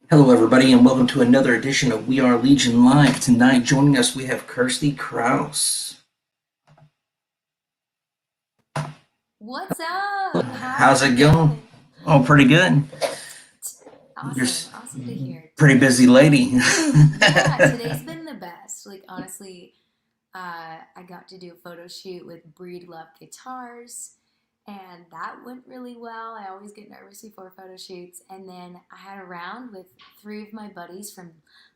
Hello, everybody, and welcome to another edition of We Are Legion Live. Tonight, joining us, we have Kirstie Kraus. What's up? How are How's you it going? doing? Oh, pretty good. You're Awesome to hear. pretty busy lady. Yeah, today's been the best. Like honestly, I got to do a photo shoot with Breed Love Guitars, and that went really well. I always get nervous before photo shoots, and then I had a round with three of my buddies from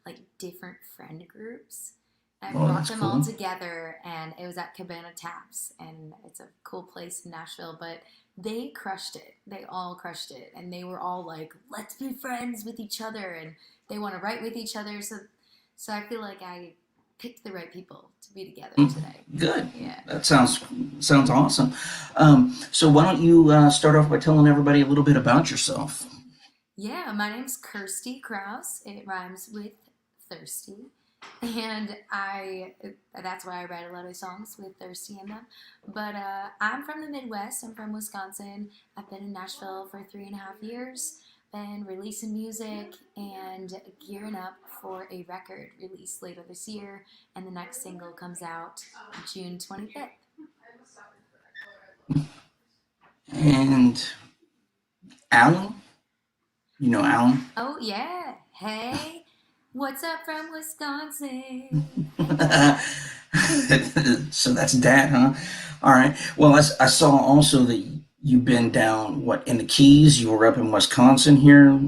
like different friend groups. I Oh, brought that's them all cool. together, and it was at Cabana Taps, and it's a cool place in Nashville. But they crushed it. They all crushed it, and they were all like, "Let's be friends with each other," and they want to write with each other. So I feel like I picked the right people to be together Mm, today. Good. Yeah. That sounds awesome. So why don't you start off by telling everybody a little bit about yourself? Yeah, my name's Kirstie Krause. It rhymes with thirsty. And that's why I write a lot of songs with thirsty in them. But I'm from the Midwest. I'm from Wisconsin. I've been in Nashville for 3.5 years. Been releasing music and gearing up for a record release later this year. And the next single comes out June 25th. And Alan? You know Alan? Oh, yeah. Hey, what's up from Wisconsin? So that's Dad, huh? All right. Well, I saw also that you've been down, what, in the Keys? You were up in Wisconsin here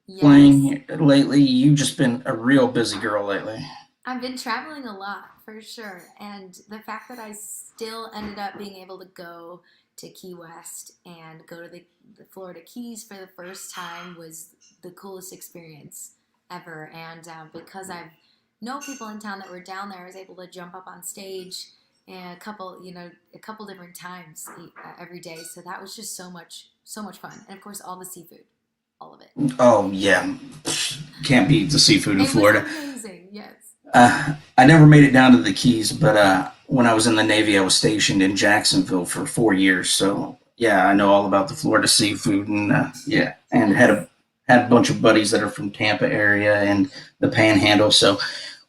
Yes. playing lately. You've just been a real busy girl lately. I've been traveling a lot for sure. And the fact that I still ended up being able to go to Key West and go to the Florida Keys for the first time was the coolest experience ever. And because I know people in town that were down there, I was able to jump up on stage and a couple different times every day. So that was just so much fun. And of course, all the seafood, all of it. Oh, yeah. Can't beat the seafood in It was Florida. amazing. Yes. I never made it down to the Keys, but when I was in the Navy, I was stationed in Jacksonville for 4 years. So yeah, I know all about the Florida seafood, and yeah, and Yes. had a bunch of buddies that are from Tampa area and the Panhandle. So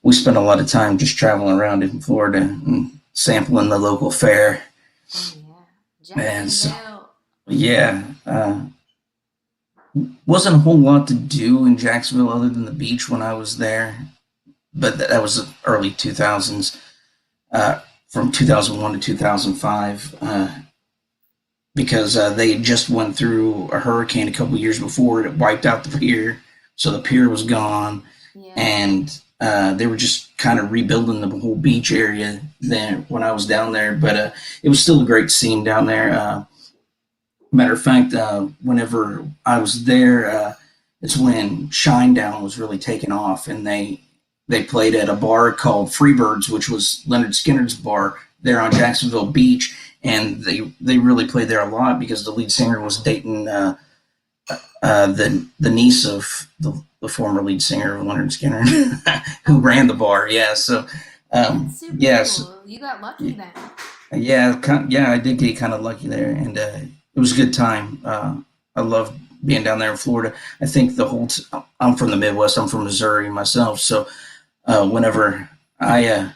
we spent a lot of time just traveling around in Florida and sampling the local fare. Oh yeah, And so Jacksonville. yeah, wasn't a whole lot to do in Jacksonville other than the beach when I was there, but that was the early 2000s. From 2001 to 2005 because they had just went through a hurricane a couple years before. It wiped out the pier, so the pier was gone, Yeah. and they were just kind of rebuilding the whole beach area then when I was down there. But it was still a great scene down there. Matter of fact, whenever I was there, it's when Shinedown was really taking off, and they played at a bar called Freebirds, which was Leonard Skinner's bar there on Jacksonville Beach, and they really played there a lot because the lead singer was dating the niece of the former lead singer of Leonard Skinner, who Oh, ran the really? bar. Yeah, so That's super yes, cool. You got lucky then. yeah, I did get kind of lucky there, and it was a good time. I loved being down there in Florida. I think I'm from the Midwest. I'm from Missouri myself, so whenever I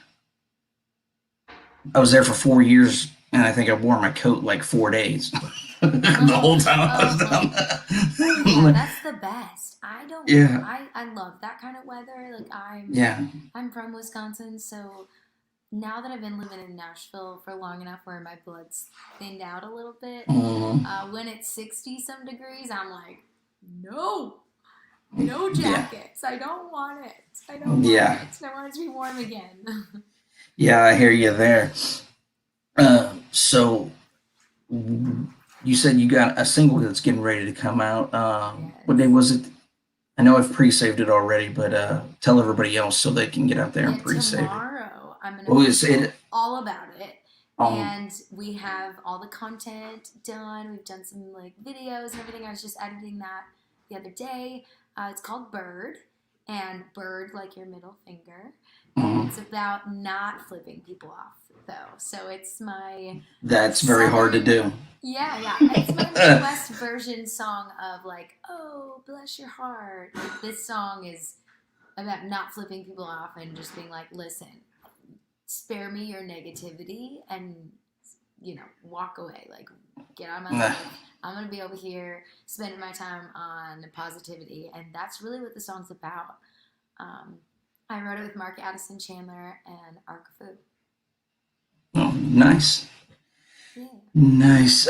was there for 4 years, and I think I wore my coat like 4 days the whole Oh, time I was oh, yeah, down there. that's the best. I don't. Yeah, I love that kind of weather. Like yeah. I'm from Wisconsin, so now that I've been living in Nashville for long enough, where my blood's thinned out a little bit, Mhm. when it's 60 some degrees, I'm like, no, no Yeah, jackets. I don't want it. I don't want yeah, it. I want it to be warm again. yeah. I hear you there. So you said you got a single that's getting ready to come out. What day Yes. was it? I know I've pre-saved it already, but tell everybody else so they can get out there Yeah, and pre-save it. tomorrow I'm going to Oh, is post it? all about it. Um, And we have all the content done. We've done some like videos and everything. I was just editing that the other day. It's called Bird, and Bird like your middle finger. And mhm. it's about not flipping people off. though. So it's my That's very hard to southern, do. yeah. It's my Midwest version song of like, oh, bless your heart. Like this song is about not flipping people off and just being like, listen, spare me your negativity and walk away. Like, get out of my Nah. life. I'm gonna be over here spending my time on positivity, and that's really what the song's about. Um, I wrote it with Mark Addison Chandler and Arkafu. Oh, nice. Yeah. Nice.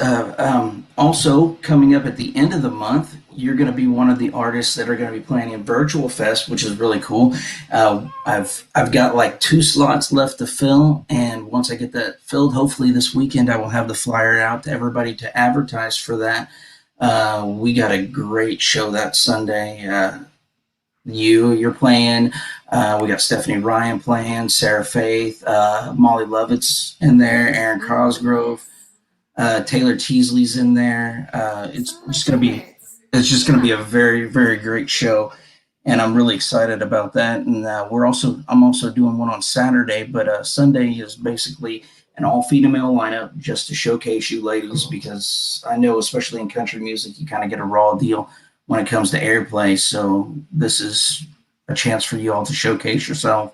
Also, coming up at the end of the month, you're going to be one of the artists that are going to be playing in Virtual Fest, which is really cool. I've got like 2 slots left to fill, and once I get that filled, hopefully this weekend I will have the flyer out to everybody to advertise for that. We got a great show that Sunday. You're playing. We got Stephanie Ryan playing, Sarah Faith, Molly Lovett's in there, Aaron Ooh, Cosgrove, yes. Taylor Teasley's in there. Some of my favorites. It's just gonna be Yeah. a very very great show, and I'm really excited about that. And I'm also doing one on Saturday, but Sunday is basically an all female lineup just to showcase you ladies because I know especially in country music you kind of get a raw deal when it comes to airplay. So this is a chance for you all to showcase yourself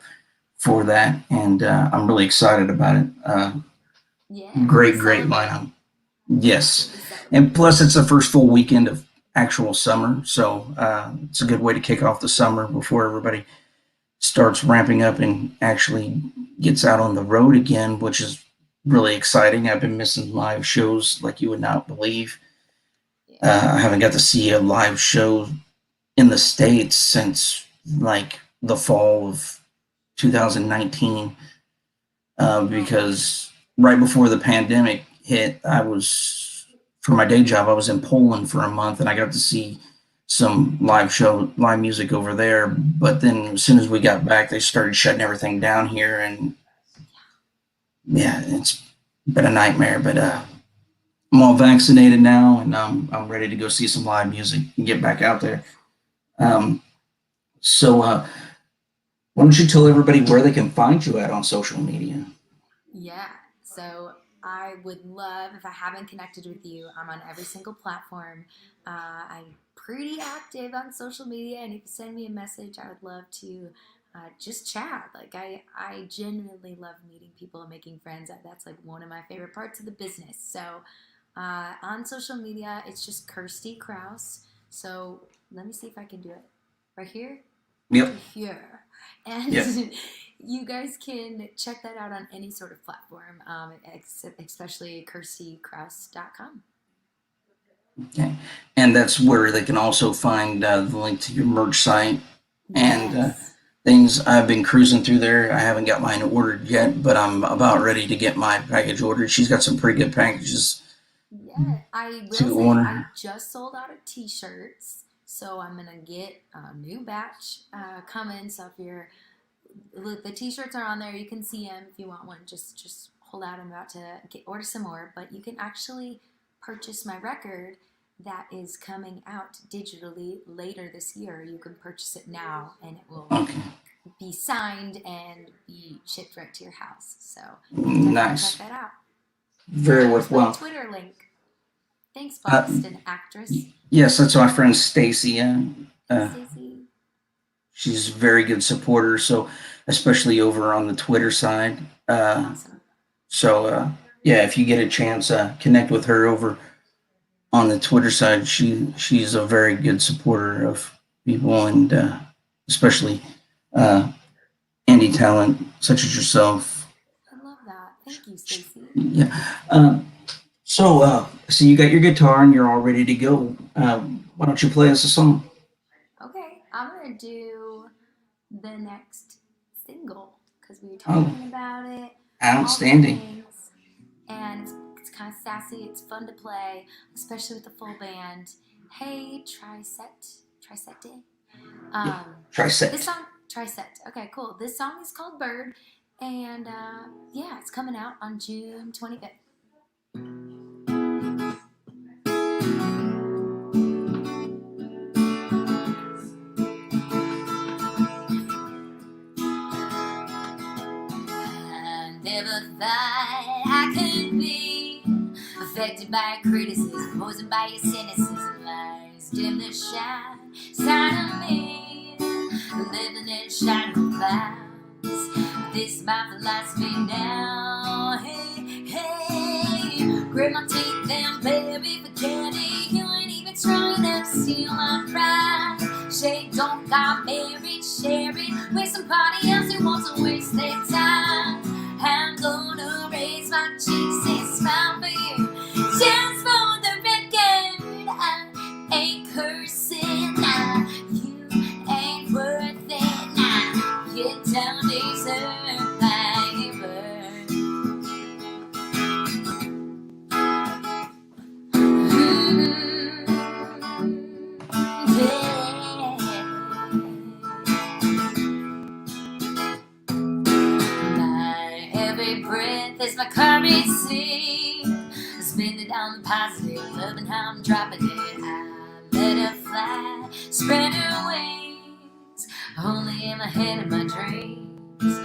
for that, and I'm really excited about it. Yeah, we'll be Great lineup. celebrating. We'll Yes, be and celebrating. plus it's the first full weekend of actual summer, so it's a good way to kick off the summer before everybody starts ramping up and actually gets out on the road again, which is really exciting. I've been missing live shows like you would not believe. Yeah. I haven't got to see a live show in the States since like the fall of 2019, Oh man. because right before the pandemic hit, for my day job, I was in Poland for a month and I got to see some live music over there. But then as soon as we got back, they started shutting everything down here. And yeah, it's been a nightmare. But I'm all vaccinated now and I'm ready to go see some live music and get back out there. Um, so, why don't you tell everybody where they can find you at on social media? Yeah. So I would love if I haven't connected with you. I'm on every single platform. I'm pretty active on social media, and if you send me a message, I would love to just chat. Like I genuinely love meeting people and making friends. That's like one of my favorite parts of the business. So on social media, it's just Kirstie Krause. So let me see if I can do it right here Yep. to here. And Yep. you guys can check that out on any sort of platform, especially KirstieKrause.com. Okay. And that's where they can also find the link to your merch site and Yes. things. I've been cruising through there. I haven't got mine ordered yet, but I'm about ready to get my package ordered. She's got some pretty good packages Yeah. I will to say I order. just sold out of t-shirts. So I'm going to get a new batch coming. So if you're, look, the t-shirts are on there. You can see them if you want one. Just hold out. I'm about to order some more. But you can actually purchase my record that is coming out digitally later this year. You can purchase it now, and it will Okay. be signed and be shipped right to your house. So definitely check Nice. that out. Very And here's my worthwhile. Twitter link. Thanks, Uh, Boston actress. yes, that's my friend Stacy. Hey, Uh, Stacey. she's a very good supporter. So, especially over on the Twitter side. Awesome. So, yeah, if you get a chance, connect with her over on the Twitter side. She's a very good supporter of people, and especially uh, indie talent such as yourself. I love that. Thank you, Stacey. Yeah. So you got your guitar and you're all ready to go. Why don't you play us a song? Okay, I'm gonna do the next single because we were Oh, talking about it, all the outstanding. things, and it's kind of sassy. It's fun to play, especially with the full band. Hey, Trisette. Yeah. Um, this Tricep. song, Trisette. Okay, cool. This song is called Bird, and yeah, it's coming out on June 25th. I never thought infected by criticism, poisoned by your cynicism, lies dim the shine, side of me, living in shadow clouds. This my philosophy now. Hey, hey, grit my teeth and baby for candy. You ain't even strong enough to steal my pride. Shade don't got married, share it with somebody else who wants to waste their time. I'm gonna raise my cheeks and smile for you. Just for the record, I ain't cursing now. You ain't worth it now. You don't deserve my word. My every breath is my currency. Spend it on the positive, loving how I'm dropping it. I let her fly, spread her wings, only in my head and my dreams.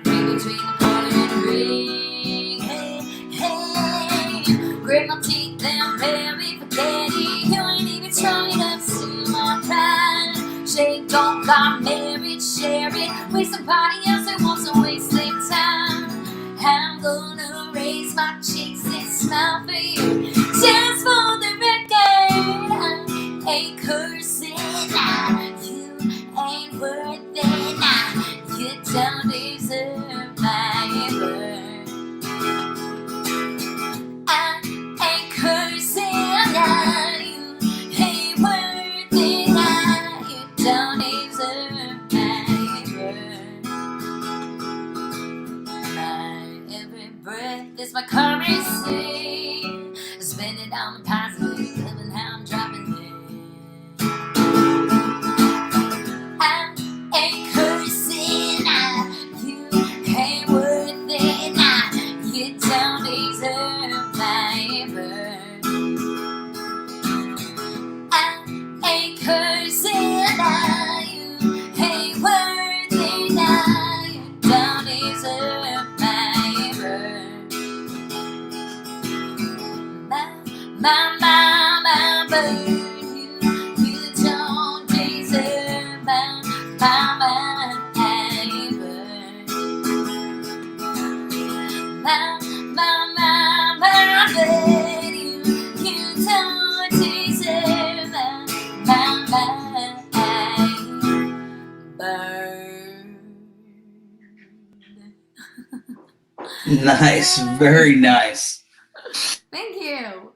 Read between the party and the ring. Hey, hey, grit my teeth and bury spaghetti. You ain't even strong enough to steal my pride. Shade don't got married, share it with somebody else who wants to waste their time. I'm gonna raise my cheeks and smile for you. Just for the record, I ain't cursing now. You ain't worth it now. You don't deserve my word. I ain't cursing now. You ain't worth it now. You don't deserve my word. My every breath is my currency. Spend it on the positive, living how I'm dropping it. I ain't cursing now. You ain't worth it now. You don't deserve my word. I ain't cursing now. You ain't worth it now. You don't deserve my word. My bird. You don't deserve my bird. My bird. You don't deserve my bird. Nice, very nice. Thank you.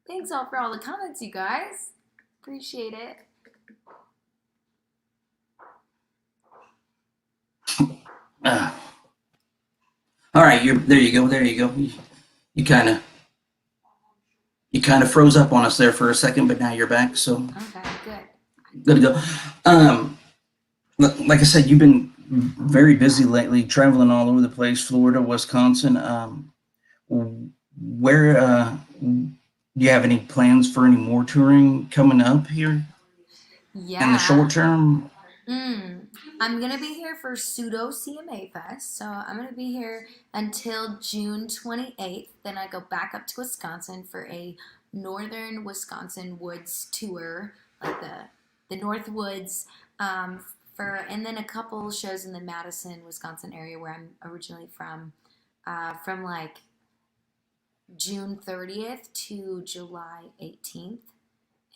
Thanks all for all the comments, you guys. Appreciate it. All right, there you go. There you go. You kind of froze up on us there for a second, but now you're back. So Okay, good. good to go. Like I said, you've been very busy lately, traveling all over the place, Florida, Wisconsin. Where do you have any plans for any more touring coming up here in the short term? I'm going to be here for Pseudo CMA Fest. So I'm going to be here until June 28th. Then I go back up to Wisconsin for a Northern Wisconsin Woods tour, like the North Woods, and then a couple shows in the Madison, Wisconsin area where I'm originally from like June 30th to July 18th.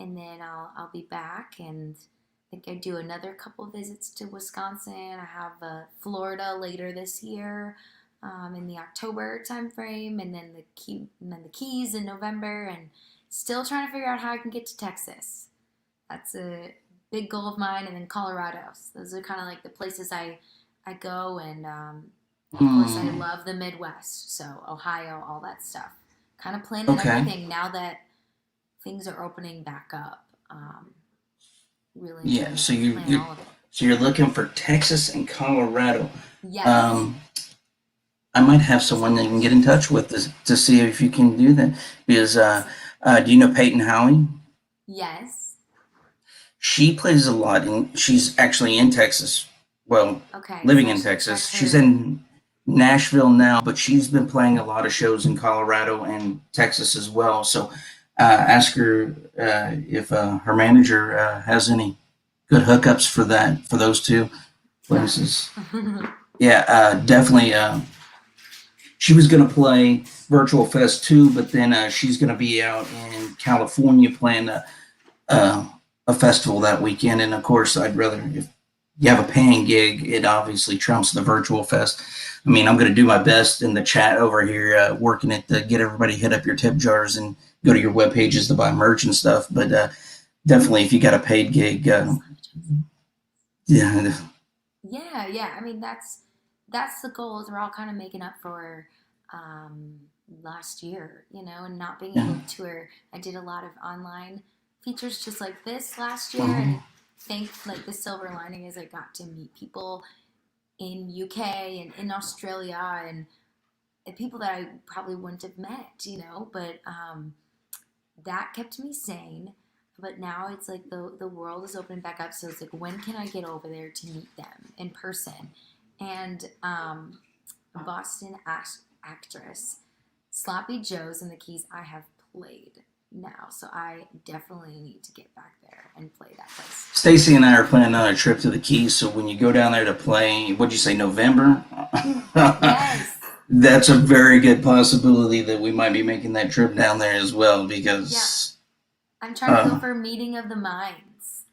And then I'll be back, and I think I do another couple visits to Wisconsin. I have Florida later this year, in the October timeframe, and then the Keys in November, and still trying to figure out how I can get to Texas. That's a big goal of mine, and then Colorado. So those are kind of like the places I go, and of course I love the Midwest, so Ohio, all that stuff. Kind of planning everything now that things are opening back up. Really. Yeah. So you're looking for Texas and Colorado. Yes. I might have someone that you can get in touch with to see if you can do that. Because do you know Peyton Howie? Yes. She plays a lot, and she's actually in Texas. Well, living in Texas. She's in Nashville now, but she's been playing a lot of shows in Colorado and Texas as well. So ask her if her manager has any good hookups for that for those two places. Yeah, definitely. She was going to play Virtual Fest too, but then she's going to be out in California playing a festival that weekend. And of course, I'd rather, if you have a paying gig, it obviously trumps the Virtual Fest. I mean, I'm going to do my best in the chat over here, working it to get everybody hit up your tip jars and go to your web pages to buy merch and stuff. But definitely, if you got a paid gig, yeah. Yeah. I mean, that's the goal. Is we're all kind of making up for last year, and not being able to tour. I did a lot of online features just like this last year, and I think like the silver lining is I got to meet people in UK and in Australia and people that I probably wouldn't have met, but that kept me sane. But now it's like the world is opening back up, so it's like, when can I get over there to meet them in person? And Boston actress Sloppy Joe's and the Keys I have played now, so I definitely need to get back there and play that place. Stacy and I are planning on a trip to the Keys, so when you go down there to play, what'd you say, November? Yes. That's a very good possibility that we might be making that trip down there as well, because I'm trying to go for Meeting of the Minds.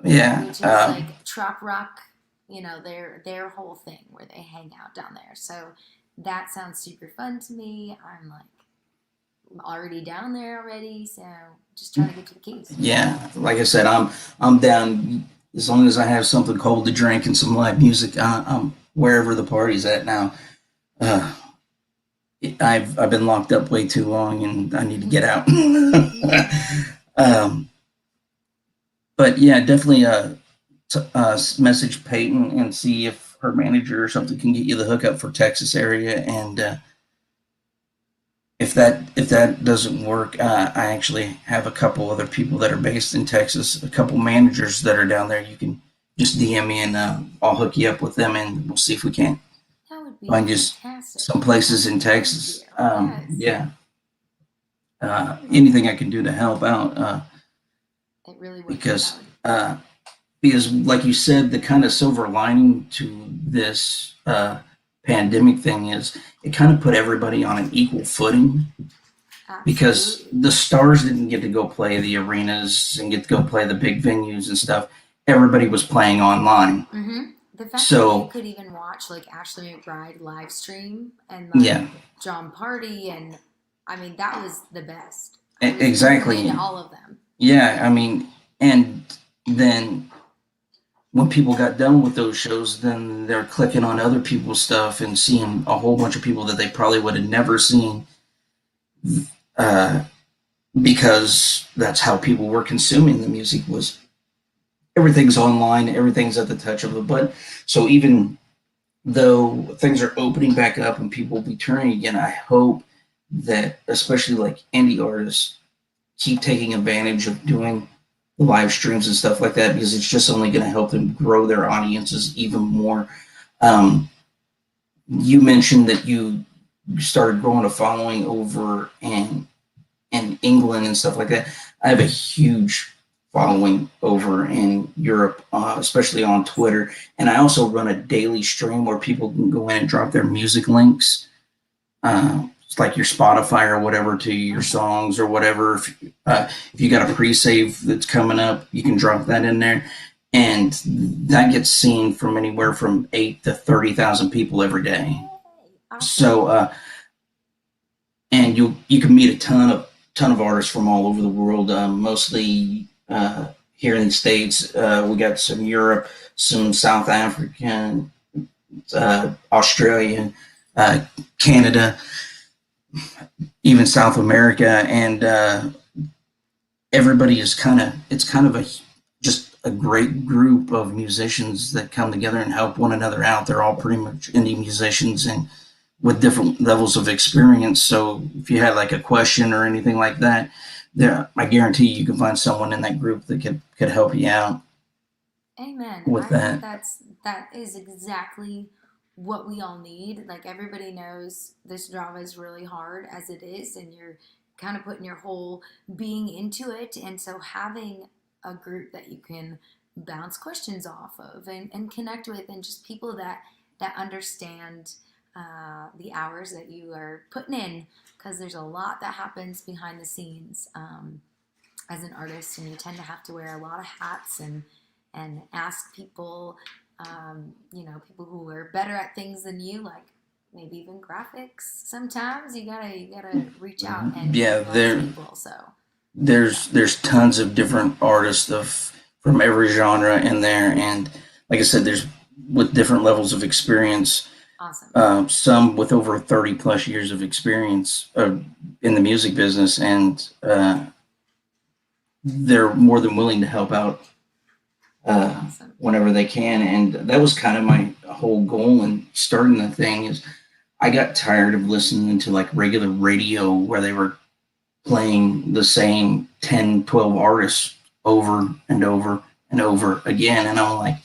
Yeah. Which is like trop rock, their whole thing where they hang out down there. So that sounds super fun to me. I'm like already down there already, so just trying to get to the Keys. Yeah, like I said, I'm down as long as I have something cold to drink and some live music. I'm wherever the party's at now. I've been locked up way too long, and I need to get out. But yeah, definitely message Peyton and see if her manager or something can get you the hookup for Texas area. And if that doesn't work, I actually have a couple other people that are based in Texas, a couple managers that are down there. You can just DM me and I'll hook you up with them, and we'll see if we can find just some places in Texas. Yeah. Anything I can do to help out. It really would, because like you said, the kind of silver lining to this pandemic thing is it kind of put everybody on an equal footing. Absolutely. Because the stars didn't get to go play the arenas and get to go play the big venues and stuff. Everybody was playing online. Mm-hmm. The fact that you could even watch like Ashley McBryde live stream and John Party, and I mean, that was the best. Exactly. All of them. Yeah, I mean, and then when people got done with those shows, then they're clicking on other people's stuff and seeing a whole bunch of people that they probably would have never seen, because that's how people were consuming the music. Was everything's online, everything's at the touch of a button. So even though things are opening back up and people will be turning again, I hope that especially like indie artists keep taking advantage of doing the live streams and stuff like that, because it's just only going to help them grow their audiences even more. You mentioned that you started growing a following over in England and stuff like that. I have a huge following over in Europe, especially on Twitter. And I also run a daily stream where people can go in and drop their music links. It's like your Spotify or whatever to your songs or whatever. If you got a pre-save that's coming up, you can drop that in there, and that gets seen from anywhere from 8 to 30,000 people every day. So, and you can meet a ton of artists from all over the world. Mostly here in the States, we got some Europe, some South African, Australian, Canada, even South America, and everybody is it's kind of just a great group of musicians that come together and help one another out. They're all pretty much indie musicians and with different levels of experience. So if you had like a question or anything like that, I guarantee you can find someone in that group that could help you out. Amen. With that that is exactly what we all need. Like everybody knows this job is really hard as it is, and you're kind of putting your whole being into it. And so having a group that you can bounce questions off of and connect with, and just people that understand the hours that you are putting in, because there's a lot that happens behind the scenes as an artist, and you tend to have to wear a lot of hats and ask people, people who are better at things than you, like maybe even graphics. Sometimes you gotta reach out and Yeah, influence people. So yeah, there's tons of different artists from every genre in there, and like I said, there's with different levels of experience. awesome. Some with over 30 plus years of experience in the music business, and they're more than willing to help out Awesome. whenever they can. And that was kind of my whole goal in starting the thing. Is I got tired of listening to like regular radio where they were playing the same 10, 12 artists over and over and over again. And I'm like,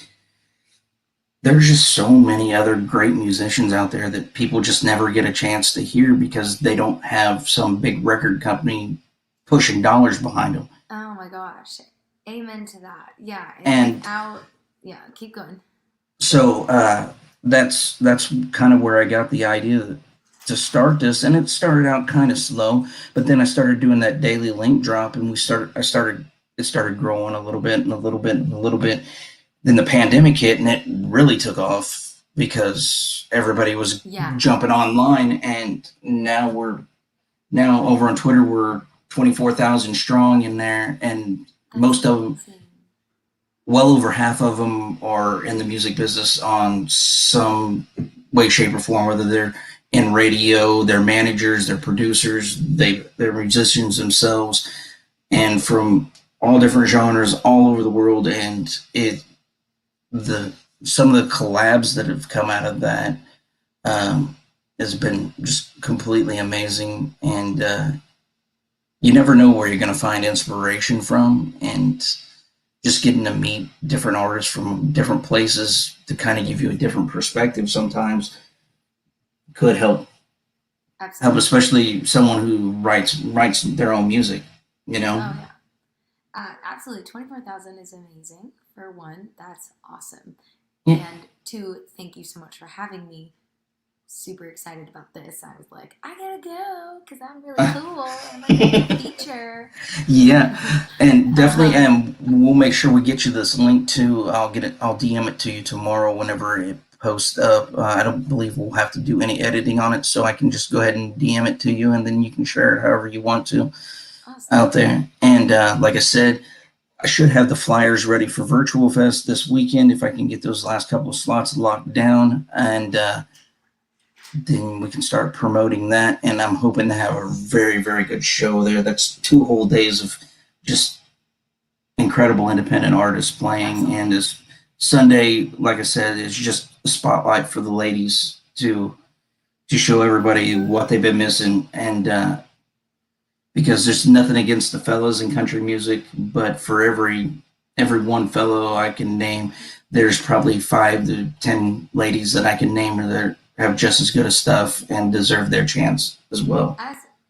there's just so many other great musicians out there that people just never get a chance to hear because they don't have some big record company pushing dollars behind them. Oh my gosh. Amen to that. Yeah. And without, yeah, keep going. so that's kind of where I got the idea to start this, and it started out kind of slow, but then I started doing that daily link drop, and it started growing a little bit and a little bit and a little bit. Then the pandemic hit, and it really took off because everybody was Yeah. jumping online, and now over on Twitter we're 24,000 strong in there, and That's most of them, amazing. well over half of them, are in the music business on some way, shape, or form. Whether they're in radio, they're managers, they're producers, they're musicians themselves, and from all different genres all over the world. And the some of the collabs that have come out of that has been just completely amazing. And you never know where you're going to find inspiration from, and just getting to meet different artists from different places to kind of give you a different perspective sometimes could help, Absolutely. especially someone who writes their own music, you Oh know. yeah. Absolutely. 24,000 is amazing. For one, that's awesome. Yeah. And two, thank you so much for having me. Super excited about this. I was like, I gotta go because I'm really cool. I'm like a feature. Yeah, and definitely, um, and we'll make sure we get you this link too. I'll DM it to you tomorrow whenever it posts up. I don't believe we'll have to do any editing on it, so I can just go ahead and DM it to you, and then you can share it however you want to awesome. out there. And like I said, I should have the flyers ready for Virtual Fest this weekend if I can get those last couple of slots locked down, and then we can start promoting that. And I'm hoping to have a very, very good show there. That's 2 whole days of just incredible independent artists playing. Absolutely. And this Sunday, like I said, is just a spotlight for the ladies to show everybody what they've been missing. And because there's nothing against the fellas in country music, but for every one fellow I can name, there's probably 5 to 10 ladies that I can name that have just as good as stuff and deserve their chance as well.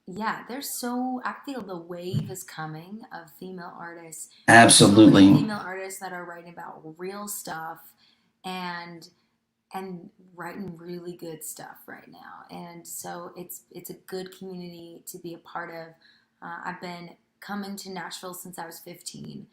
Yeah, there's so, I feel the wave is coming of female artists. There's so many Absolutely. female artists that are writing about real stuff and writing really good stuff right now. And so it's a good community to be a part of. I've been coming to Nashville since I was 15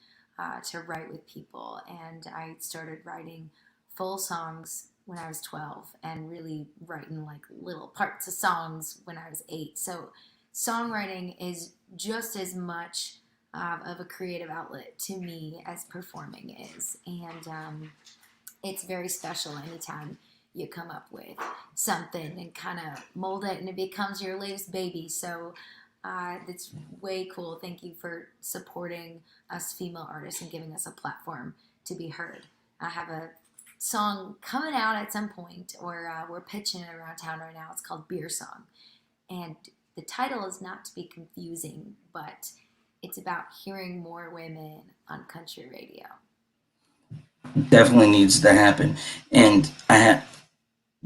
to write with people, and I started writing full songs when I was 12 and really writing like little parts of songs when I was 8. So songwriting is just as much of a creative outlet to me as performing is. And it's very special anytime you come up with something and kind of mold it and it becomes your latest baby. So it's way cool. Thank you for supporting us female artists and giving us a platform to be heard. I have a song coming out at some point, or we're pitching it around town right now. It's called Beer Song. And the title is not to be confusing, but it's about hearing more women on country radio. Definitely needs to happen. And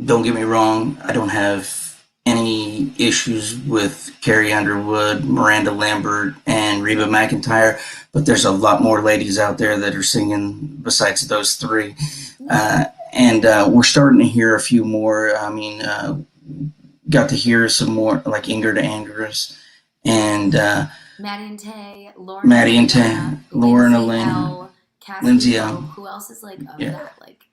don't get me wrong, I don't have any issues with Carrie Underwood, Miranda Lambert, and Reba McEntire, but there's a lot more ladies out there that are singing besides those three. Yeah. And we're starting to hear a few more. I mean, got to hear some more like Ingrid Andress and Maddie and Tay, Lauren Maddie and Elena, Lauren Lindsay Elena, L, Cassie Lindsay Pope. L, Who else is like of yeah, that? Like,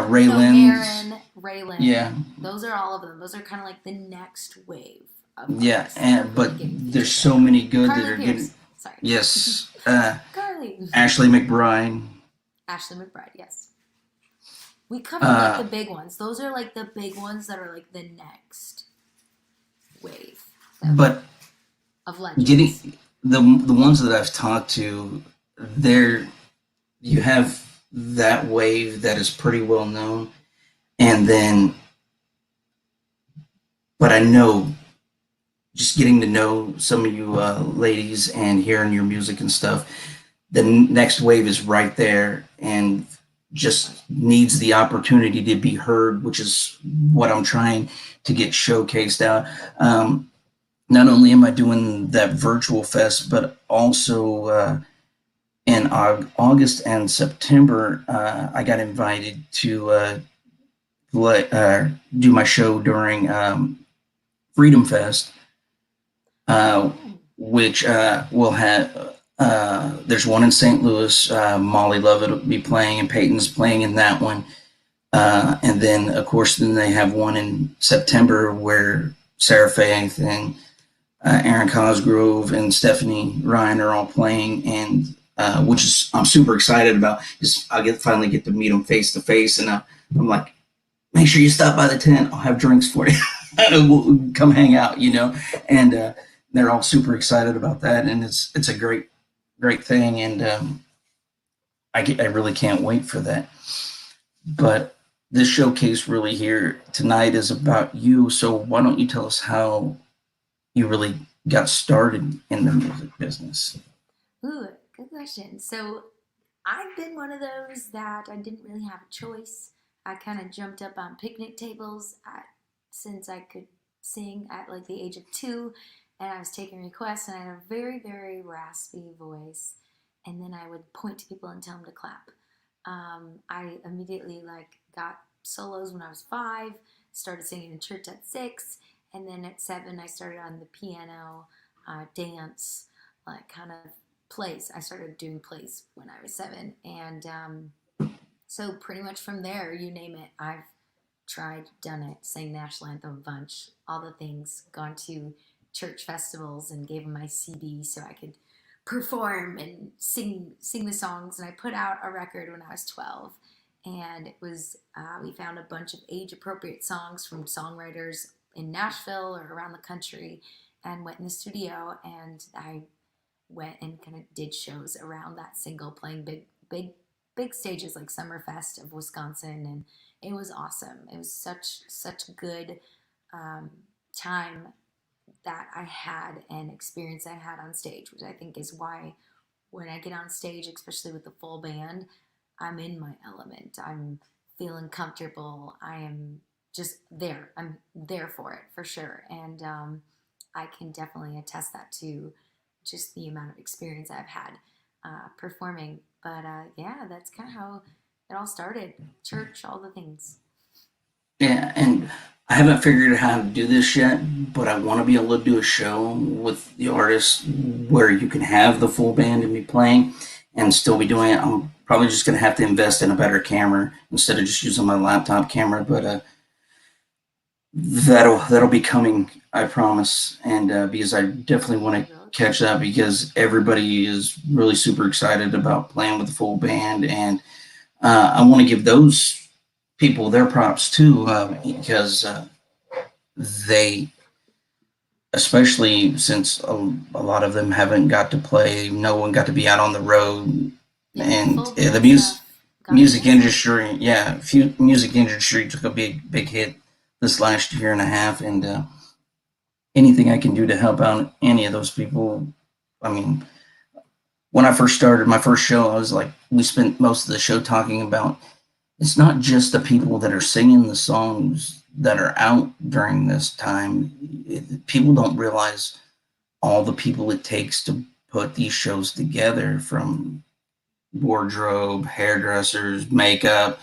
Ray so Lynn's, Aaron, Raylan. yeah, Those are all of them. Those are kind of like the next wave of yeah, artists that are but really getting there's featured so right now. many good that Carly are getting. Pierce. Sorry. Yes, Carly. Ashley McBride. Ashley McBride, yes. We covered like the big ones. Those are like the big ones that are like the next wave But of legends. getting the ones that I've talked to, there you have that wave that is pretty well known, and then, but I know just getting to know some of you ladies and hearing your music and stuff, the next wave is right there and just needs the opportunity to be heard, which is what I'm trying to get showcased out. Not only am I doing that virtual fest, but also in August and September, I got invited to do my show during Freedom Fest, which will have. There's one in St. Louis. Molly Lovett will be playing, and Peyton's playing in that one. And then, of course, then they have one in September where Sarah Faith and Aaron Cosgrove and Stephanie Ryan are all playing, and which is I'm super excited about. Just I'll finally get to meet them face to face, and I'm like, make sure you stop by the tent. I'll have drinks for you. We'll come hang out, and they're all super excited about that, and it's a great thing, and I really can't wait for that. But this showcase really here tonight is about you. So why don't you tell us how you really got started in the music business? Ooh, good question. So I've been one of those that I didn't really have a choice. I kind of jumped up on picnic tables since I could sing at like the age of 2, and I was taking requests, and I had a very, very raspy voice, and then I would point to people and tell them to clap. I immediately got solos when I was 5, started singing in church at 6, and then at 7 I started on the piano, dance, like kind of plays. I started doing plays when I was 7, and so pretty much from there, you name it, I've tried, done it, sang national anthem a bunch, all the things, gone to church festivals and gave them my CD so I could perform and sing the songs. And I put out a record when I was 12, and it was we found a bunch of age appropriate songs from songwriters in Nashville or around the country, and went in the studio, and I went and kind of did shows around that single, playing big stages like Summerfest of Wisconsin, and it was awesome. It was such good time that I had, and experience I had on stage, which I think is why when I get on stage, especially with the full band, I'm in my element. I'm feeling comfortable. I am just there. I'm there for it for sure, and I can definitely attest that to just the amount of experience I've had performing. But yeah, that's kind of how it all started. Church, all the things. Yeah, and I haven't figured out how to do this yet, but I want to be able to do a show with the artists where you can have the full band and be playing and still be doing it. I'm probably just going to have to invest in a better camera instead of just using my laptop camera, but that'll be coming, I promise. And because I definitely want to catch that, because everybody is really super excited about playing with the full band, and I want to give those people their props too, because they, especially since a lot of them haven't got to play, no one got to be out on the road, Yeah, and full the band stuff got music canceled. industry, yeah, music industry took a big hit this last year and a half, and anything I can do to help out any of those people. I mean, when I first started my first show, I was like, we spent most of the show talking about it's not just the people that are singing the songs that are out during this time, people don't realize all the people it takes to put these shows together, from wardrobe, hairdressers, makeup,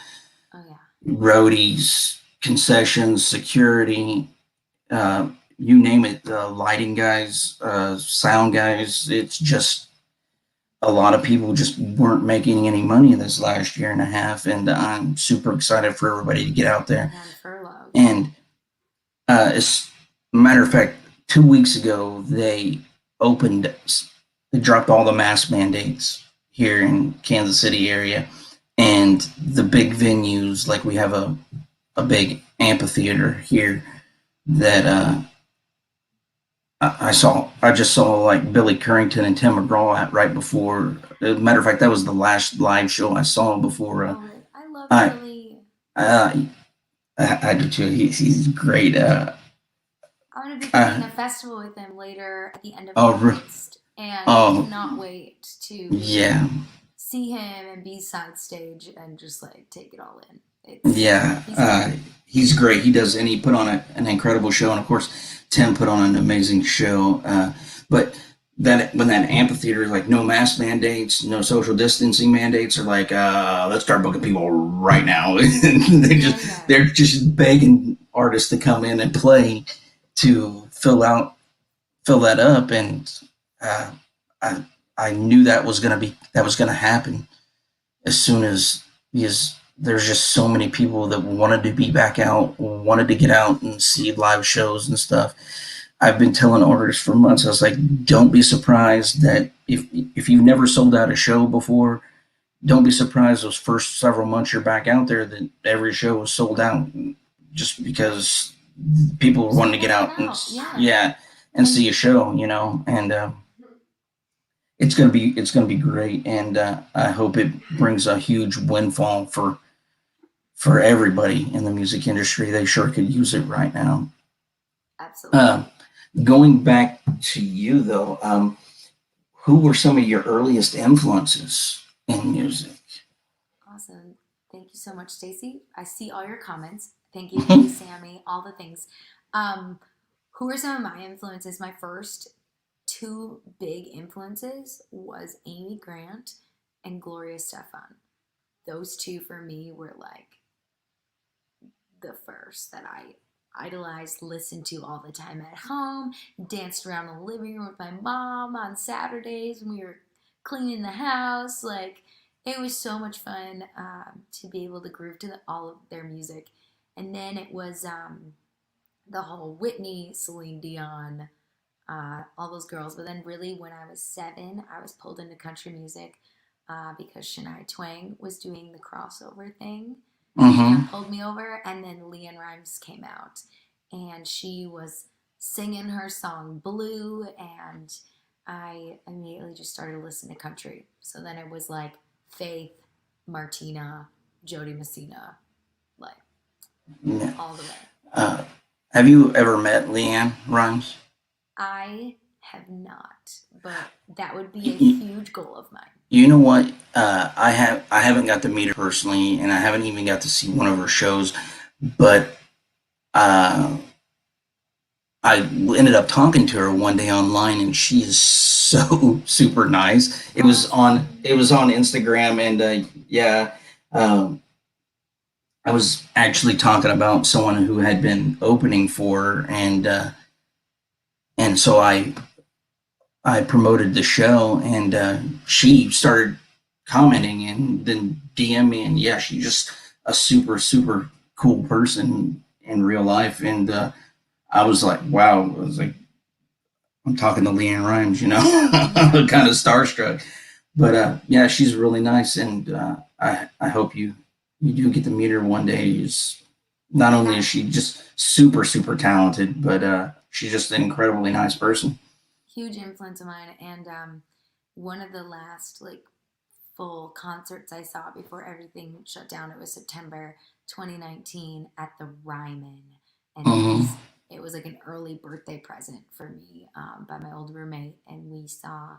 Oh yeah. roadies, concessions, security, uh, you name it, lighting guys, sound guys. It's just a lot of people just weren't making any money this last year and a half, and I'm super excited for everybody to get out there. And on furlough. And as a matter of fact, 2 weeks ago opened, they dropped all the mask mandates here in Kansas City area, and the big venues, like we have a big amphitheater here that I just saw like Billy Currington and Tim McGraw at right before. As a matter of fact, that was the last live show I saw before. Oh, I love I, Billy. uh, I do too. He's great. I'm gonna be doing Uh, a festival with him later at the end of oh, August, and I oh, cannot wait to yeah, see him and be side stage and just like take it all in. yeah. He's great. He's great. He does, and he put on an incredible show. And of course, Tim put on an amazing show. But that when that amphitheater, like no mask mandates, no social distancing mandates, are like, let's start booking people right now. Yeah. They're just begging artists to come in and play to fill that up. And uh, I I knew that was gonna happen as soon as, because there's just so many people that wanted to be back out, wanted to get out and see live shows and stuff. I've been telling artists for months. I was like, don't be surprised that if you've never sold out a show before, don't be surprised those first several months you're back out there that every show was sold out, just because people were wanting to get out and yeah, and see a show, and it's gonna be great, and I hope it brings a huge windfall for everybody in the music industry. They sure could use it right now. Absolutely. Going back to you though, who were some of your earliest influences in music? Awesome. Thank you so much, Stacy. I see all your comments. Thank you, hey Sammy, all the things. Um, who are some of my influences? My first two big influences was Amy Grant and Gloria Stefan. Those two for me were like the first that I idolized, listened to all the time at home, danced around the living room with my mom on Saturdays when we were cleaning the house. Like, it was so much fun to be able to groove to all of their music. And then it was the whole Whitney, Celine Dion, all those girls. But then, really, when I was 7, I was pulled into country music because Shania Twain was doing the crossover thing. She kind Mm-hmm. of pulled me over, and then Leanne Rimes came out, and she was singing her song Blue, and I immediately just started listening to country. So then it was like Faith, Martina, Jody Messina, like Yeah. all the way. Uh, have you ever met Leanne Rimes? I have not, but that would be a You, huge goal of mine. you know what? I haven't got to meet her personally, and I haven't even got to see one of her shows. But uh, I ended up talking to her one day online, and she is so super nice. Awesome. It was on Instagram, and yeah, um, I was actually talking about someone who had been opening for her, and so I promoted the show, and she started commenting and then DM me, and yeah, she's just a super cool person in real life, and I was like, wow, I was like, I'm talking to Leanne Rimes, Yeah. kind of starstruck. But yeah, she's really nice, and I hope you do get to meet her one day. Not only is Yeah. she just super talented, but she's just an incredibly nice person. Huge influence of mine. And one of the last like full concerts I saw before everything shut down, it was September 2019 at the Ryman, and Hmm. it was like an early birthday present for me by my old roommate, and we saw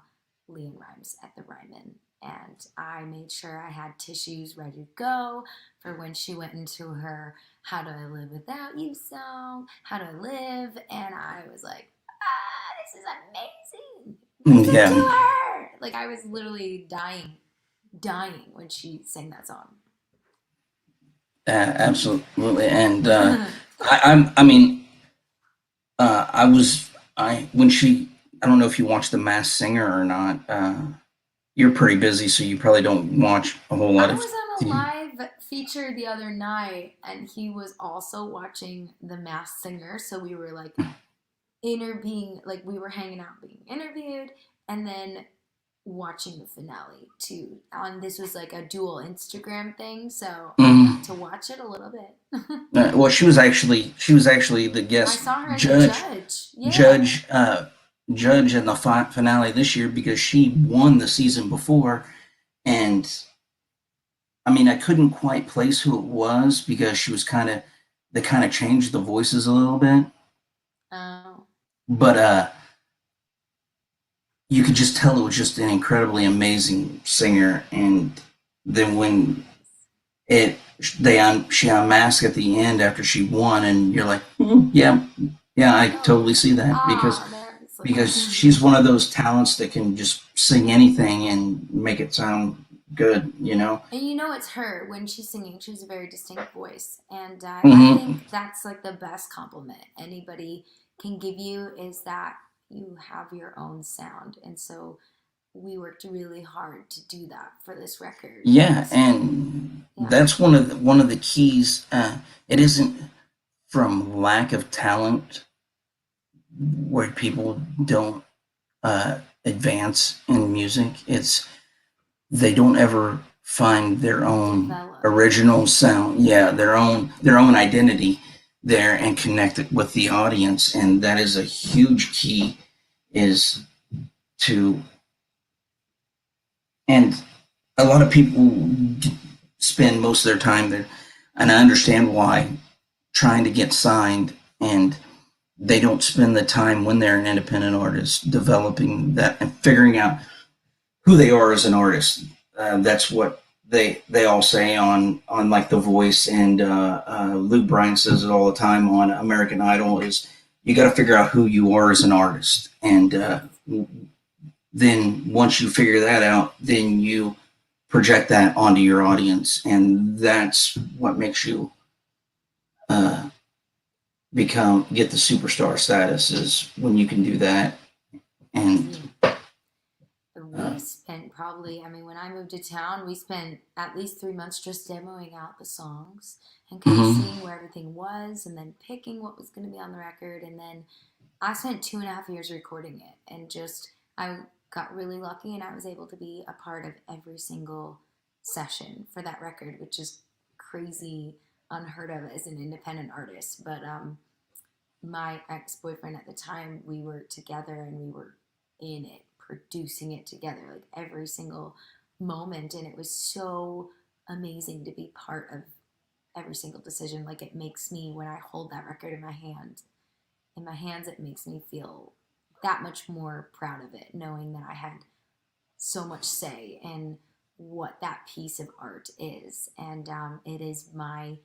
Leon Rimes at the Ryman, and I made sure I had tissues ready to go for when she went into her "How Do I Live Without You" song, "How Do I Live," and I was like, this is amazing. Listen Yeah, to her. Like I was literally dying when she sang that song. absolutely. And I mean, I was I when she. I don't know if you watch The Masked Singer or not. You're pretty busy, so you probably don't watch a whole lot I of was on a TV. live feature the other night, and he was also watching The Masked Singer. So we were like being like we were hanging out, being interviewed, and then watching the finale too. On this was like a dual Instagram thing, so I got Mhm. to watch it a little bit. Well, she was actually the I guest saw her as a judge judge. Yeah. judge judge in the finale this year because she won the season before, and I mean I couldn't quite place who it was because she was kind of they kind of changed the voices a little bit, Oh. but you could just tell it was just an incredibly amazing singer, and then when it she unmasked at the end after she won, and you're like, yeah, yeah, I Oh. totally see that Ah, there it's because like she's one of those talents that can just sing anything and make it sound good. and it's her when she's singing. She has a very distinct voice, and I Hmm. think that's like the best compliment anybody can give you is that you have your own sound. And so we worked really hard to do that for this record. Yeah, And and yeah, that's one of the keys. It isn't from lack of talent where people don't advance in music. It's they don't ever find their own develop. original sound. Yeah, their own identity there and connect it with the audience, and that is a huge key. Is to and a lot of people spend most of their time there, and I understand why trying to get signed, and they don't spend the time when they're an independent artist developing that and figuring out who they are as an artist. That's what they all say on like The Voice, and Luke Bryan says it all the time on American Idol is you got to figure out who you are as an artist, and then once you figure that out, then you project that onto your audience, and that's what makes you uh, get the superstar status is when you can do that. And Yeah. uh, We spent probably, I mean, when I moved to town, we spent at least 3 months just demoing out the songs and kind of mhm. seeing where everything was and then picking what was going to be on the record. And then I spent 2.5 years recording it, and just I got really lucky and I was able to be a part of every single session for that record, which is crazy, unheard of as an independent artist. But my ex-boyfriend at the time, we were together and we were in it, producing it together, like every single moment, and it was so amazing to be part of every single decision. Like it makes me, when I hold that record in my hands, it makes me feel that much more proud of it, knowing that I had so much say in what that piece of art is. And it is my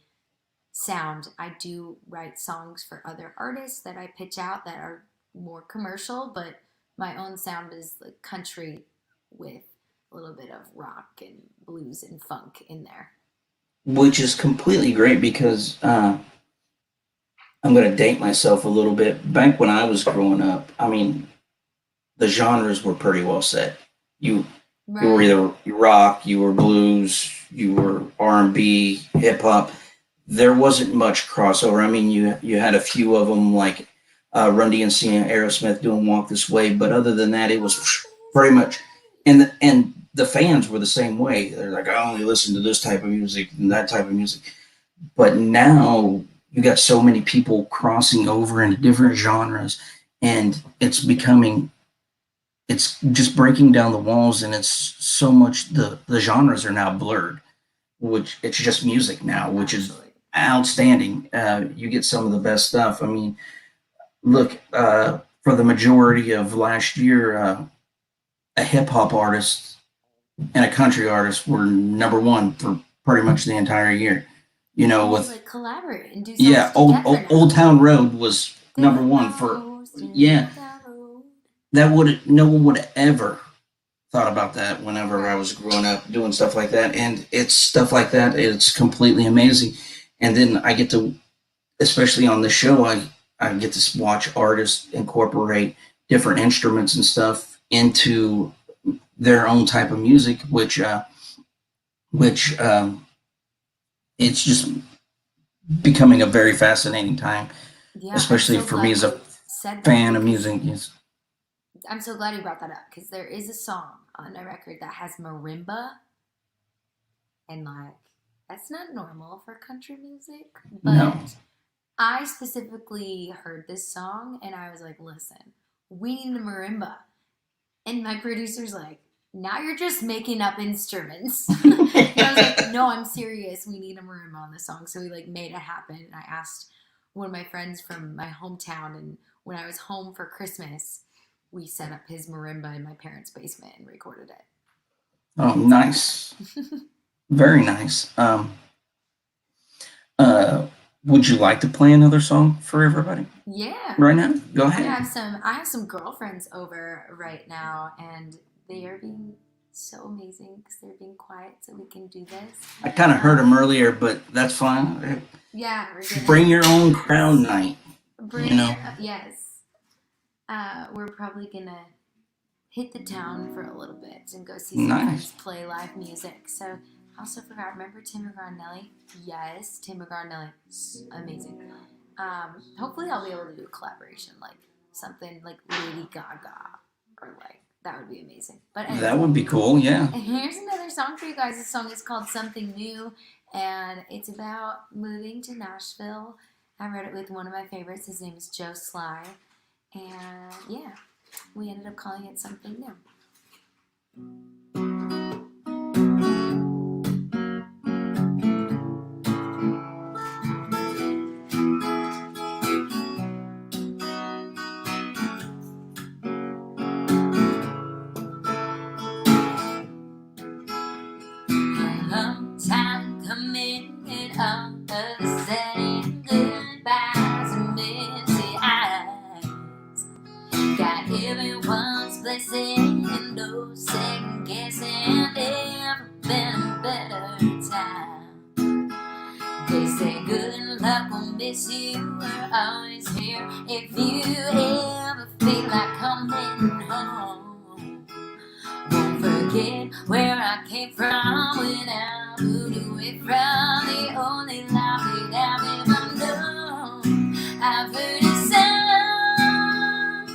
sound. I do write songs for other artists that I pitch out that are more commercial, but my own sound is like country with a little bit of rock and blues and funk in there. Which is completely great because I'm going to date myself a little bit. Back when I was growing up, I mean, the genres were pretty well set. You you were Right. either rock, you were blues, you were R&B, hip hop. There wasn't much crossover. I mean, you had a few of them like Run DMC and Aerosmith doing "Walk This Way," but other than that, it was pretty much. And the fans were the same way. They're like, I only listen to this type of music and that type of music. But now you got so many people crossing over into different genres, and it's just breaking down the walls, and it's so much the genres are now blurred, which it's just music now, which is Actually. outstanding. You get some of the best stuff. I mean, look, for the majority of last year, a hip hop artist and a country artist were number one for pretty much the entire year. You know, Almost with like collaborate and do songs yeah, together Old now. Town Road was number Down one the for road, yeah. down the road. That would no one would have ever thought about that whenever I Right. was growing up doing stuff like that, and it's stuff like that. It's completely amazing, and then I get to, especially on the show, I get to watch artists incorporate different instruments and stuff into their own type of music, which it's just becoming a very fascinating time, Yeah, I'm especially so for me glad as a you said that fan of because music. Yes. I'm so glad you brought that up because there is a song on a record that has marimba and like that's not normal for country music, No. but I specifically heard this song and I was like, listen, we need a marimba. And my producer's like, now you're just making up instruments. And I was like, no, I'm serious. We need a marimba on the song. So we like made it happen. And I asked one of my friends from my hometown, and when I was home for Christmas, we set up his marimba in my parents' basement and recorded it. Oh, nice. Very nice. Uh, would you like to play another song for everybody Yeah. right now? Go I ahead. have some girlfriends over right now, and they are being so amazing because they're being quiet, so we can do this. I kind of heard them earlier, but that's fine. Yeah, Bring your own crowd night. Yes. We're probably gonna hit the town for a little bit and go see some Nice. friends play live music. So I also forgot. Remember Tim McGraw and Nelly? Yes, Tim McGraw and Nelly, amazing. Hopefully I'll be able to do a collaboration, like something like Lady Gaga, or like that would be amazing. But anyways, That would be cool, yeah. and here's another song for you guys. This song is called Something New, and it's about moving to Nashville. I wrote it with one of my favorites. His name is Joe Sly. And yeah, we ended up calling it Something New. Time coming and all of a sudden goodbyes and misty eyes. Got everyone's blessing and no second guessing. Never been a better time. They say good luck will miss you. We're always here if you ever feel like coming home. Won't forget where I came from when I moved away from the only life that I've ever known. I've heard a sound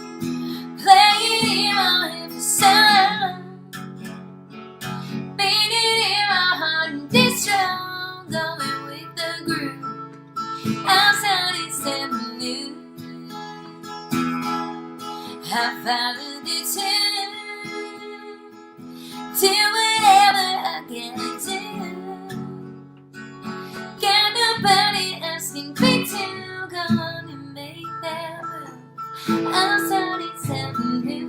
playing in my head for sound, beating in my heart and this strong, going with the groove. Outside it's something new. I followed the tune. Do whatever I can do. Got nobody asking me to go on and make that move. I'm starting something new.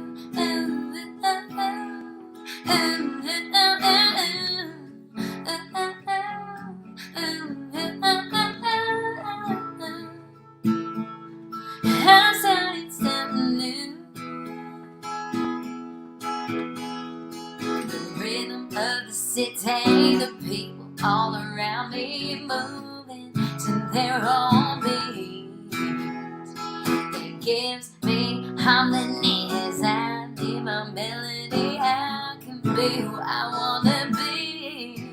I'm starting something new. The rhythm of the city, the people all around me moving to their own beat. It gives me harmony as I need my melody. I can be who I wanna be.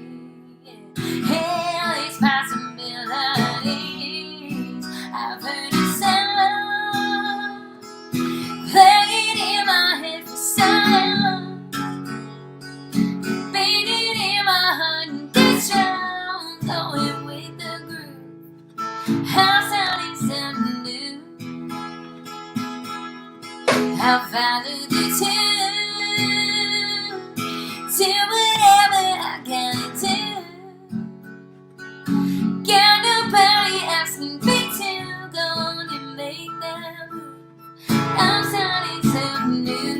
All these possibilities, I've heard a sound playing in my head for sound. Beating in my heart and this strong, going with the groove. I'm sounding something new. I'll follow the tune. Do whatever I gotta do. Got nobody asking me to go on and make that move. I'm sounding something new.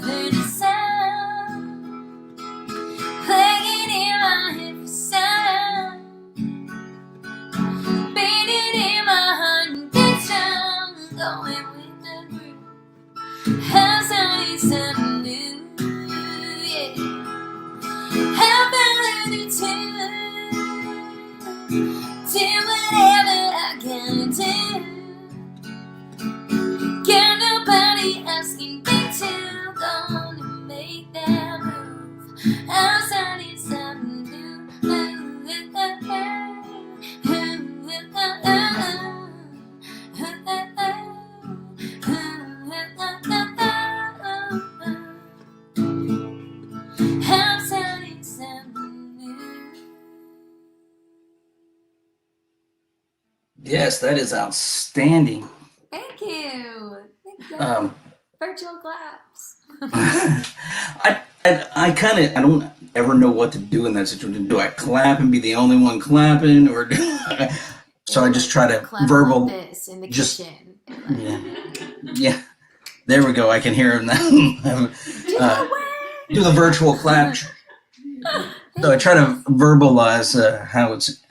heard a sound playing in my head for sound, beating in my heart and get down, going with the groove. How sound is something new, yeah. How about it too? Do whatever I can do. Can't nobody asking me to. Gonna make that move. Outside is something new. Outside is something new. Yes, that is outstanding. Thank you. Thank you. Um, Virtual claps. I kind of I don't ever know what to do in that situation. Do I clap and be the only one clapping, or so I just try to Clap verbal. like this in the just- kitchen. Yeah, yeah. There we go. I can hear him now. Do the virtual clap. So I try to verbalize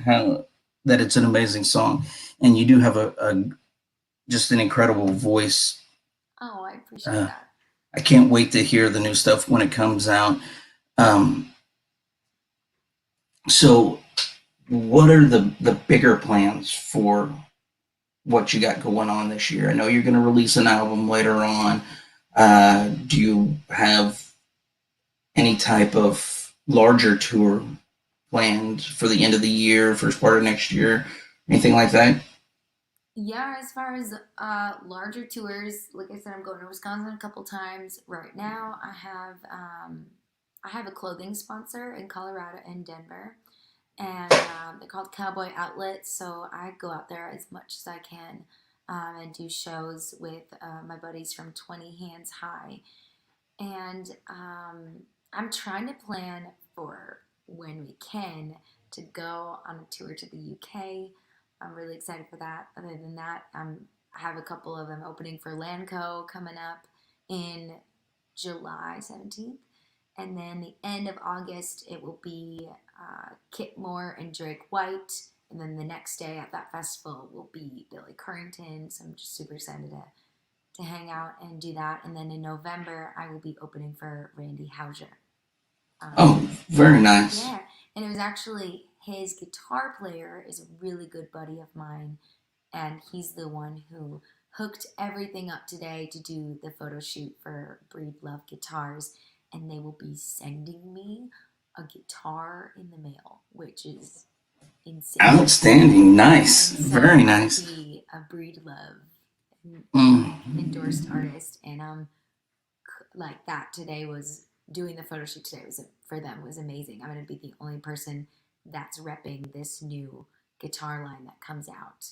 how that it's an amazing song, and you do have a just an incredible voice. Oh, I appreciate that. I can't wait to hear the new stuff when it comes out. So what are the bigger plans for what you got going on this year? I know you're going to release an album later on. Do you have any type of larger tour planned for the end of the year, first part of next year, anything like that? Yeah, as far as larger tours, like I said, I'm going to Wisconsin a couple times. Right now, I have a clothing sponsor in Colorado and Denver, and they're called Cowboy Outlets. So I go out there as much as I can and do shows with my buddies from 20 Hands High, and I'm trying to plan for when we can to go on a tour to the UK. I'm really excited for that. Other than that, I have a couple of them opening for Lanco coming up in July 17th. And then the end of August, it will be Kit Moore and Drake White. And then the next day at that festival will be Billy Currington. So I'm just super excited to hang out and do that. And then in November, I will be opening for Randy Houser. Oh, very nice. Yeah, and it was actually his guitar player is a really good buddy of mine, and he's the one who hooked everything up today to do the photo shoot for Breed Love Guitars, and they will be sending me a guitar in the mail, which is insane. Outstanding. Nice. And so Very I'll nice. be a Breed Love Mm. endorsed artist, and like that today was doing the photo shoot today for them was amazing. I'm going to be the only person that's repping this new guitar line that comes out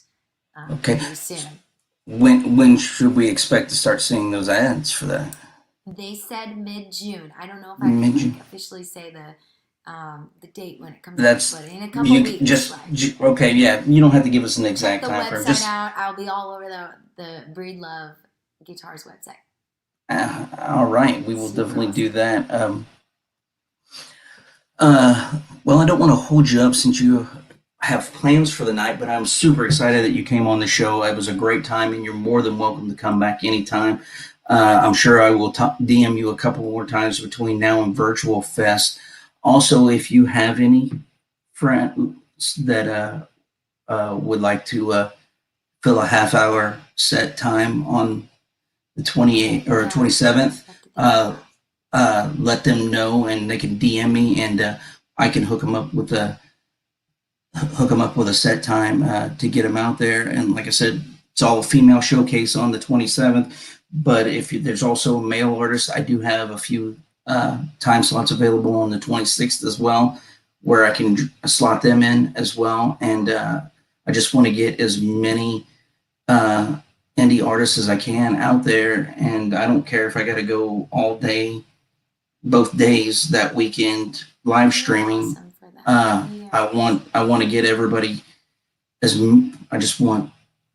Okay. very soon. When should we expect to start seeing those ads for that? They said mid-June. I don't know if I can Mid-June. officially say the date when it comes That's out, but in a couple you weeks. just okay. Yeah, you don't have to give us an exact check the time frame. website Just out. I'll be all over the Breed Love Guitars website. all right. We will Super definitely awesome. do that. Well, I don't want to hold you up since you have plans for the night, but I'm super excited that you came on the show. It was a great time, and you're more than welcome to come back anytime. I'm sure I will DM you a couple more times between now and Virtual Fest. Also, if you have any friends that would like to fill a half-hour set time on the 28th or 27th, let them know, and they can DM me, and I can hook them up with a set time to get them out there. And like I said, it's all a female showcase on the 27th. But if there's also a male artist, I do have a few time slots available on the 26th as well, where I can slot them in as well. And I just want to get as many indie artists as I can out there. And I don't care if I got to go all day, both days that weekend live streaming. Awesome for that. Yeah. I want to get everybody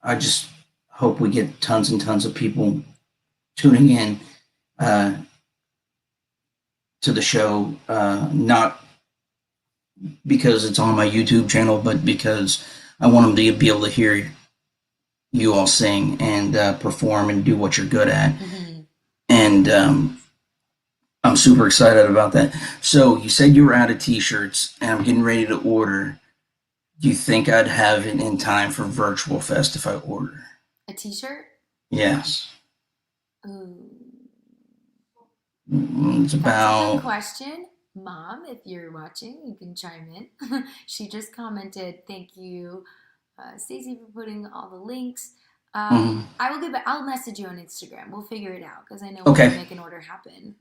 I just hope we get tons and tons of people tuning in to the show, not because it's on my YouTube channel, but because I want them to be able to hear you all sing and perform and do what you're good at. Mm-hmm. And I'm super excited about that. So you said you were out of t-shirts, and I'm getting ready to order. Do you think I'd have it in time for Virtual Fest if I order? A t-shirt? Yes. Ooh. It's That's a good about. question. Mom, if you're watching, you can chime in. She just commented, "Thank you, Stacey, for putting all the links." Mhm. I will get back. I'll message you on Instagram. We'll figure it out because I know we Okay. can make an order happen.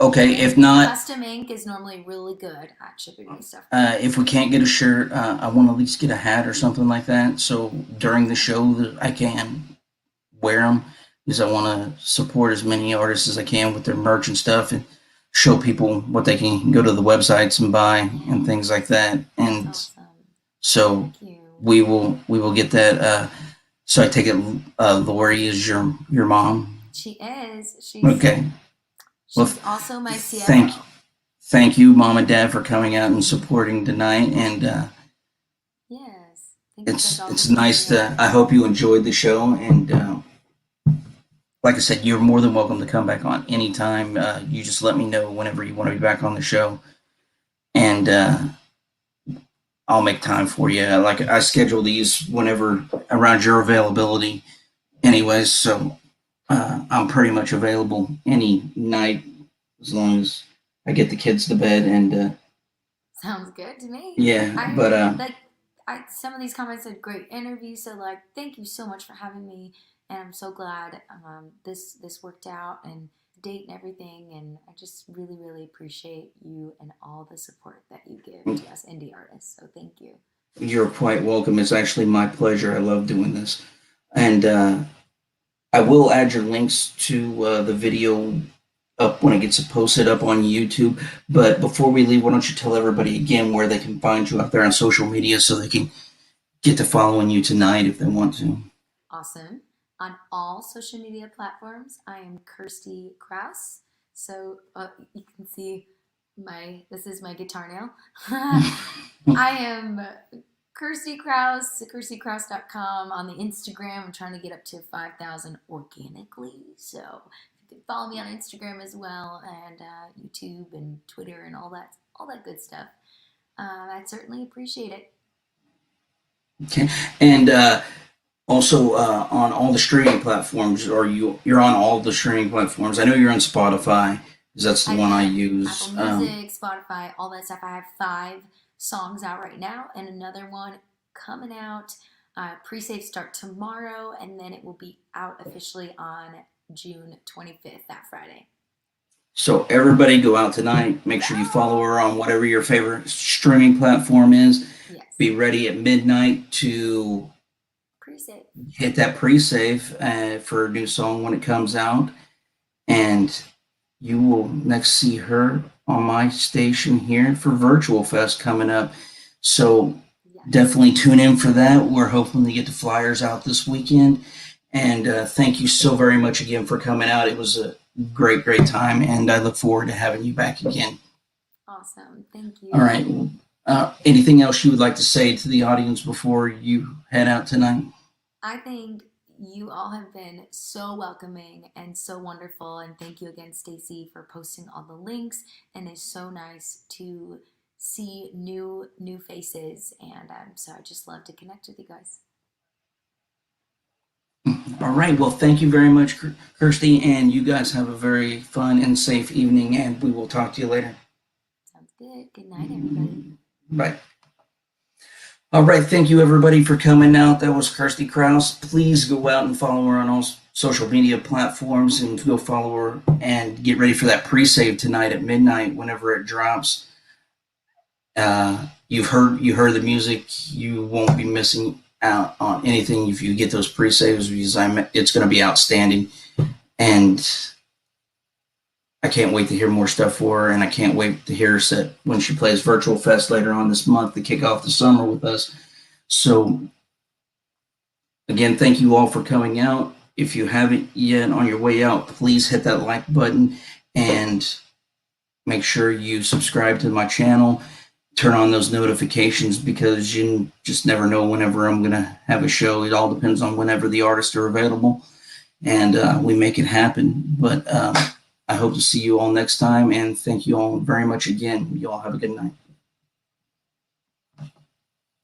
Okay, And if not, custom ink is normally really good at shipping me stuff. if we can't get a shirt, I want to at least get a hat or something like that. So during the show, that I can wear them, because I want to support as many artists as I can with their merch and stuff, and show people what they can go to the websites and buy and things like that. And That's awesome. so Thank you. we will get that. So I take it Lori is your mom. She is. Okay. Well, She's also my thank CFO. you, Mom and Dad, for coming out and supporting tonight. And Yes. Thank you guys all it's for nice supporting to. us. I hope you enjoyed the show. And like I said, you're more than welcome to come back on anytime. You just let me know whenever you want to be back on the show, and I'll make time for you. Like, I schedule these whenever around your availability, anyways. So I'm pretty much available any night as long as I get the kids to bed. And Sounds good to me. yeah, but Some of these comments said great interview, so like thank you so much for having me, and I'm so glad this worked out, and the date and everything, and I just really appreciate you and all the support that you give to us indie artists. So thank you. you're quite welcome. It's actually my pleasure. I love doing this, and I will add your links to the video up when it gets posted up on YouTube. But before we leave, why don't you tell everybody again where they can find you out there on social media so they can get to following you tonight if they want to. Awesome. On all social media platforms, I am KirstieKrause. So you can see this is my guitar nail. I am KirstieKrause, KirstieKrause.com. On the Instagram, I'm trying to get up to 5,000 organically. So you can follow me on Instagram as well, and YouTube and Twitter and all that good stuff. I'd certainly appreciate it. Okay, and also on all the streaming platforms, or you're on all the streaming platforms. I know you're on Spotify, because that's the one I use. Apple Music, Spotify, all that stuff. I have 5 songs out right now, and another one coming out. Pre-save start tomorrow, and then it will be out officially on June 25th, that Friday. So everybody go out tonight. Make sure you follow her on whatever your favorite streaming platform is. Yes. Be ready at midnight to Pre-save. hit that pre-save for a new song when it comes out. And you will next see her on my station here for Virtual Fest coming up. So definitely tune in for that. We're hoping to get the flyers out this weekend. And thank you so very much again for coming out. It was a great time, and I look forward to having you back again. Awesome. Thank you. All right. Anything else you would like to say to the audience before you head out tonight? I think you all have been so welcoming and so wonderful, and thank you again, Stacey, for posting all the links. And it's so nice to see new faces, and so I just love to connect with you guys. All right. Well, thank you very much, Kirstie, and you guys have a very fun and safe evening, and we will talk to you later. Sounds good. Good night, everybody. Bye. All right. Thank you, everybody, for coming out. That was Kirstie Kraus. Please go out and follow her on all social media platforms, and go follow her and get ready for that pre-save tonight at midnight whenever it drops. You heard the music. You won't be missing out on anything if you get those pre-saves, because it's going to be outstanding. And I can't wait to hear more stuff for her, and I can't wait to hear her set when she plays Virtual Fest later on this month to kick off the summer with us. So again, thank you all for coming out. If you haven't yet, on your way out, please hit that like button and make sure you subscribe to my channel, turn on those notifications, because you just never know whenever I'm going to have a show. It all depends on whenever the artists are available, and we make it happen. But I hope to see you all next time, and thank you all very much again. You all have a good night.